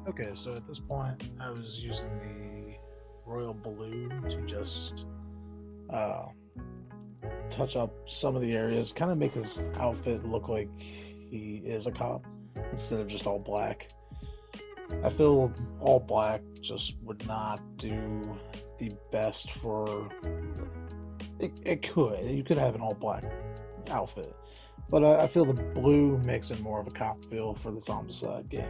Okay, so at this point, I was using the royal blue to just uh, touch up some of the areas, kind of make his outfit look like he is a cop instead of just all black. I feel all black just would not do the best for. It could. You could have an all black outfit, but I feel the blue makes it more of a cop feel for the Zombicide game.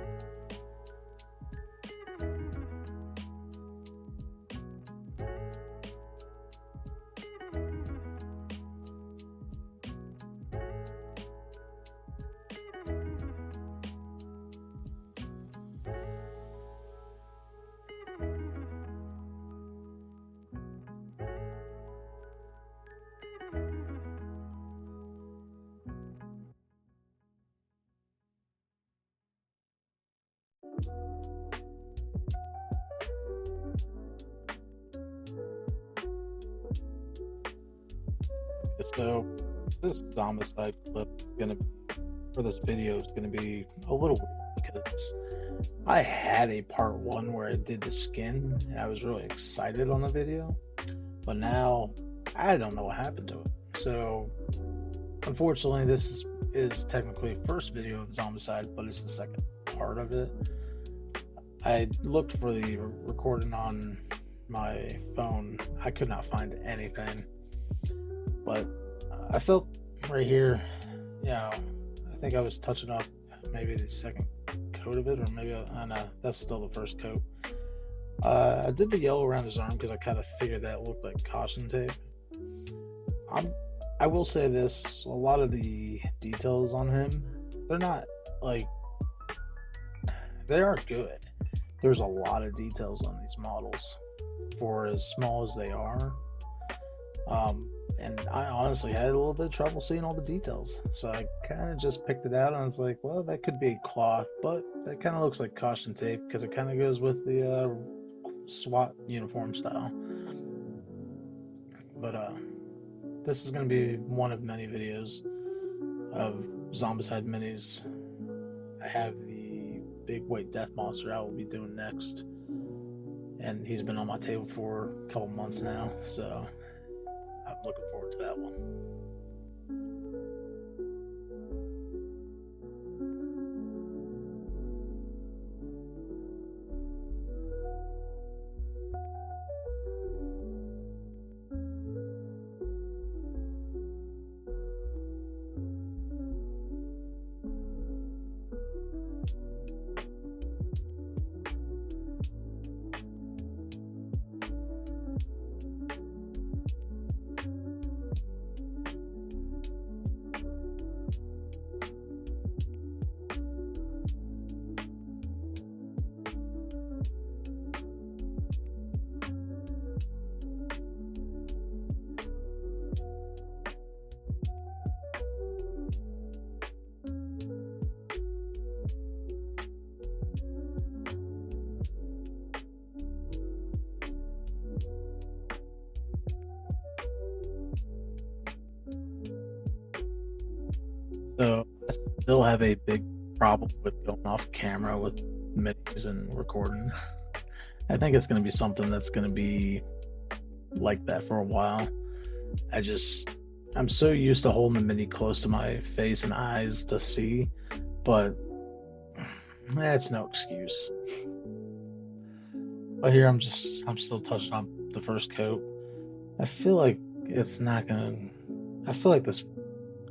So this Zombicide clip is gonna, for this video, is gonna be a little weird because I had a part one where I did the skin and I was really excited on the video, but now I don't know what happened to it. So unfortunately, this is technically the first video of Zombicide, but it's the second part of it. I looked for the recording on my phone. I could not find anything, but I felt right here, I think I was touching up maybe the second coat of it, or maybe I know that's still the first coat. I did the yellow around his arm because I kind of figured that looked like caution tape. I will say this: a lot of the details on him, they're not like they are good. There's a lot of details on these models for as small as they are. And I honestly had a little bit of trouble seeing all the details. So I kind of just picked it out and I was like, well, that could be cloth, but that kind of looks like caution tape because it kind of goes with the SWAT uniform style. But this is going to be one of many videos of Zombicide minis. I have the big white death monster I will be doing next. And he's been on my table for a couple months now, so I'm looking forward to that one. So I still have a big problem with going off camera with minis and recording. I think it's going to be something that's going to be like that for a while. I'm so used to holding the mini close to my face and eyes to see, but that's no excuse. But here I'm still touching up the first coat. I feel like this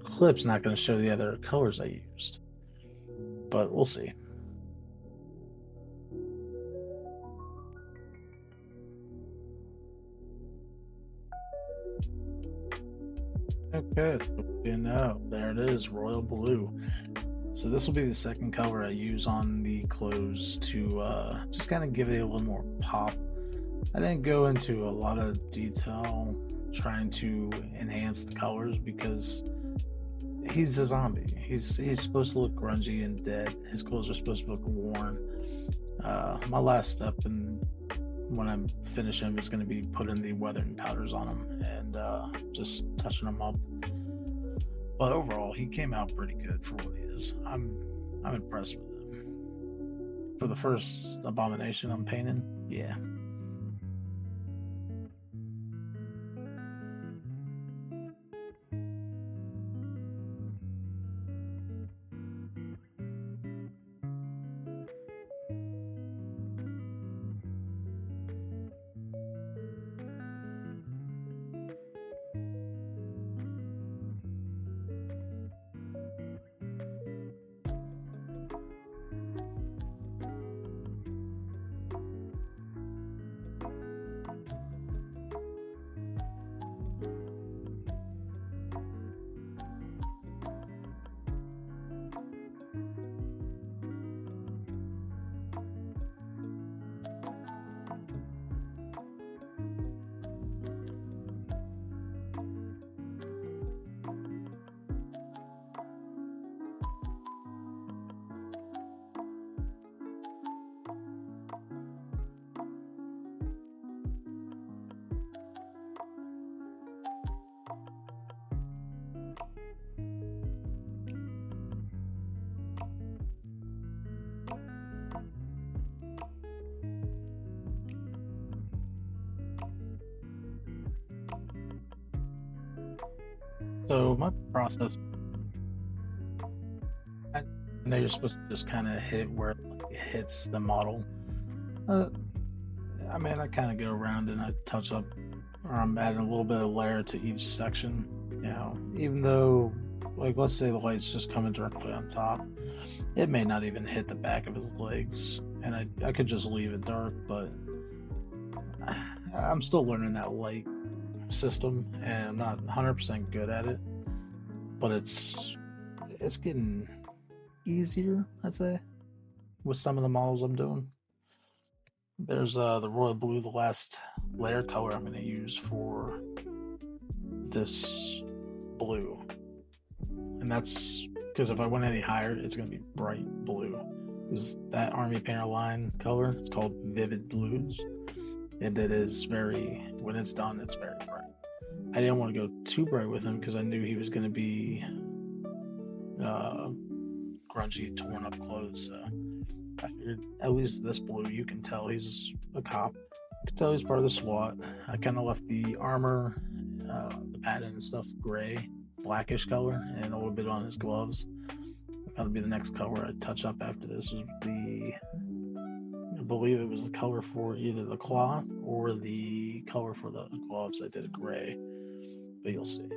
clip's not gonna show the other colors I used, but we'll see. Okay, so there it is, royal blue. So this will be the second color I use on the clothes to just kind of give it a little more pop. I didn't go into a lot of detail trying to enhance the colors because he's a zombie. He's supposed to look grungy and dead. His clothes are supposed to look worn. My last step when I'm finishing is going to be putting the weathering powders on him and just touching them up. But overall, he came out pretty good for what he is. I'm impressed with him. For the first Abomination I'm painting, yeah. So my process I know you're supposed to just kind of hit where it hits the model. Uh, I mean, I kind of go around and I touch up, or I'm adding a little bit of layer to each section. Even though, like, let's say the light's just coming directly on top, it may not even hit the back of his legs, and I could just leave it dark, but I'm still learning that light system, and I'm not 100% good at it, but it's getting easier, I'd say, with some of the models I'm doing. There's the royal blue, the last layer color I'm going to use for this blue, and that's because if I went any higher, it's going to be bright blue. Is that army painter line color? It's called Vivid Blues, and it is very, when it's done, it's very bright. I didn't want to go too bright with him because I knew he was going to be grungy, torn up clothes. So I figured at least this blue, you can tell he's a cop. You can tell he's part of the SWAT. I kind of left the armor, the pattern and stuff gray, blackish color, and a little bit on his gloves. That'll be the next color I touch up after this. Was I believe it was the color for either the cloth or the color for the gloves. I did a gray, but you'll see.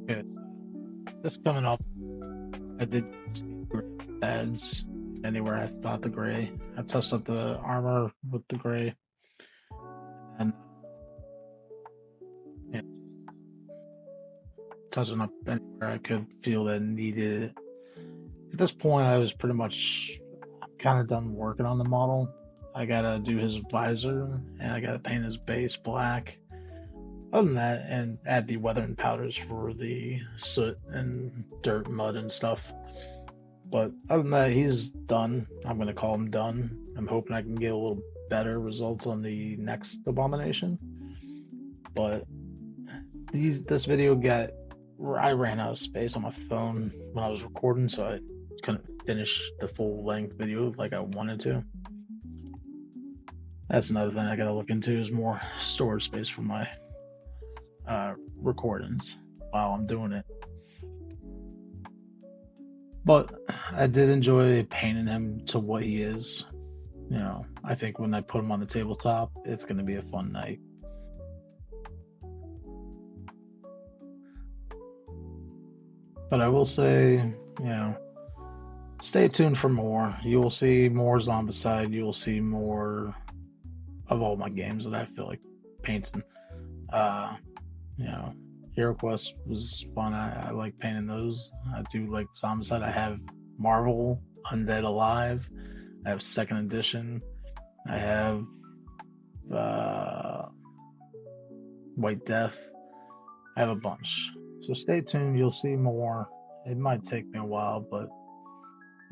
Okay, this coming up, I did use the gray pads anywhere I thought the gray. I touched up the armor with the gray, and yeah, touching up anywhere I could feel that needed it. At this point, I was pretty much kind of done working on the model. I gotta do his visor, and I gotta paint his base black. other than that, and add the weathering powders for the soot and dirt, mud, and stuff. But other than that, he's done. I'm gonna call him done. I'm hoping I can get a little better results on the next abomination. But this video I ran out of space on my phone when I was recording, so I couldn't finish the full length video like I wanted to. That's another thing I gotta look into, is more storage space for my recordings while I'm doing it. But I did enjoy painting him to what he is. You know, I think when I put him on the tabletop, it's going to be a fun night. But I will say, you know, stay tuned for more. You will see more Zombicide. You will see more of all my games that I feel like painting. You know, Hero Quest was fun. I like painting those. I do like Zombicide. I have Marvel Undead Alive. I have second edition. I have White Death. I have a bunch. So stay tuned. You'll see more. It might take me a while, but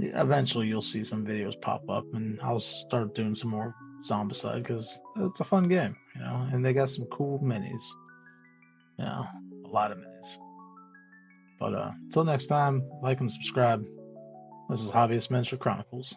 eventually you'll see some videos pop up, and I'll start doing some more Zombicide because it's a fun game, you know, and they got some cool minis. You know, a lot of minis. But until next time, like and subscribe. This is Hobbyist Miniature Chronicles.